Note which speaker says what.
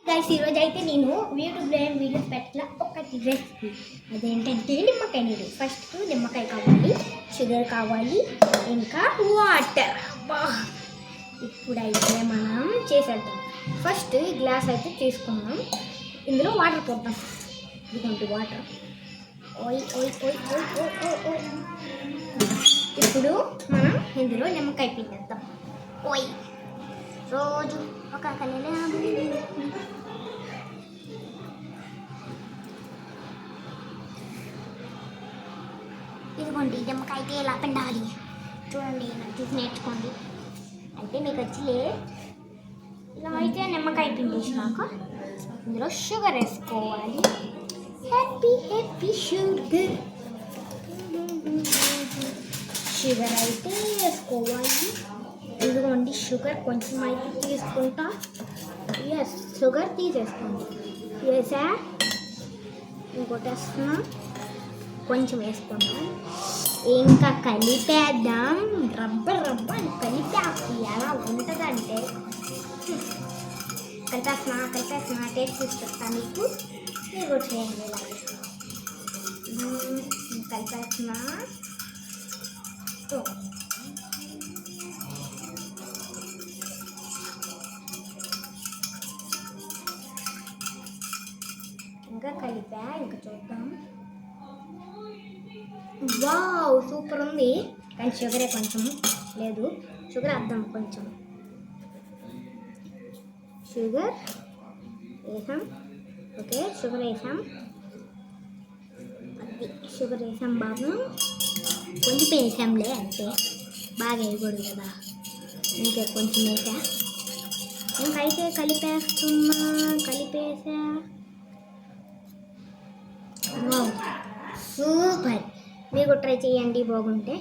Speaker 1: Guys ఈరోజు అయితే నేను యూట్యూబ్లో ఏం వీడియోస్ పెట్టిన ఒకటి రెసిపీ అదేంటంటే నిమ్మకాయ నీళ్ళు. ఫస్ట్ నిమ్మకాయ కావాలి, షుగర్ కావాలి, ఇంకా వాటర్. ఇప్పుడైతే మనం చేసేద్దాం. ఫస్ట్ ఈ గ్లాస్ అయితే తీసుకున్నాం, ఇందులో వాటర్ పోద్దాం. ఇదిగోండి వాటర్. ఓయ్ ఓయ్ ఓయ్ ఓయ్ ఓయ్ ఓయ్ ఓయ్. ఇప్పుడు మనం ఇందులో నిమ్మకాయ పిండేద్దాం. ఓయ్ రోజు ఒక కలలే ఇదిగోండి నిమ్మకాయ అయితే ఎలా పిండాలి చూడండి, నాకు చూసి నేర్చుకోండి. అంటే మీకు వచ్చి ఇలా అయితే నిమ్మకాయ పిండేసినాక ఇందులో షుగర్ వేసుకోవాలి. హ్యాపీ హ్యాపీ షుగర్ షుగర్ అయితే వేసుకోవాలి. ఇదిగోండి షుగర్ కొంచెం అయితే తీసుకుంటా. ఎస్, షుగర్ తీసేసుకోండి. వేసా, ఇంకోటి వేస్తున్నా, కొంచెం వేసుకుంటాం. ఇంకా కలిపేద్దాం. రబ్బర్ రబ్బర్ కలిపేసి ఎలా ఉంటుందంటే కలిపేస్తున్నా టేస్ట్ చూసి చెప్తాను మీకు. మీరు కూడా చేయండి ఇలా. కలిపేస్తున్నా. ఇంకా కలిపా, ఇంకా చూద్దాం. వావ్ సూపర్ ఉంది. కానీ షుగరే కొంచెం లేదు. షుగర్ వేద్దాం కొంచెం. షుగర్ వేసాం. ఓకే షుగర్ వేసాం. అది షుగర్ వేసాం బాబు. కొంచెం వేసాంలే, అంటే బాగా వేయకూడదు కదా, ఇంకా కొంచెం వేసా. ఇంకైతే కలిపేస్తున్నా. కలిపేసా. Wow super. మీరు ట్రై చేయండి బాగుంటే.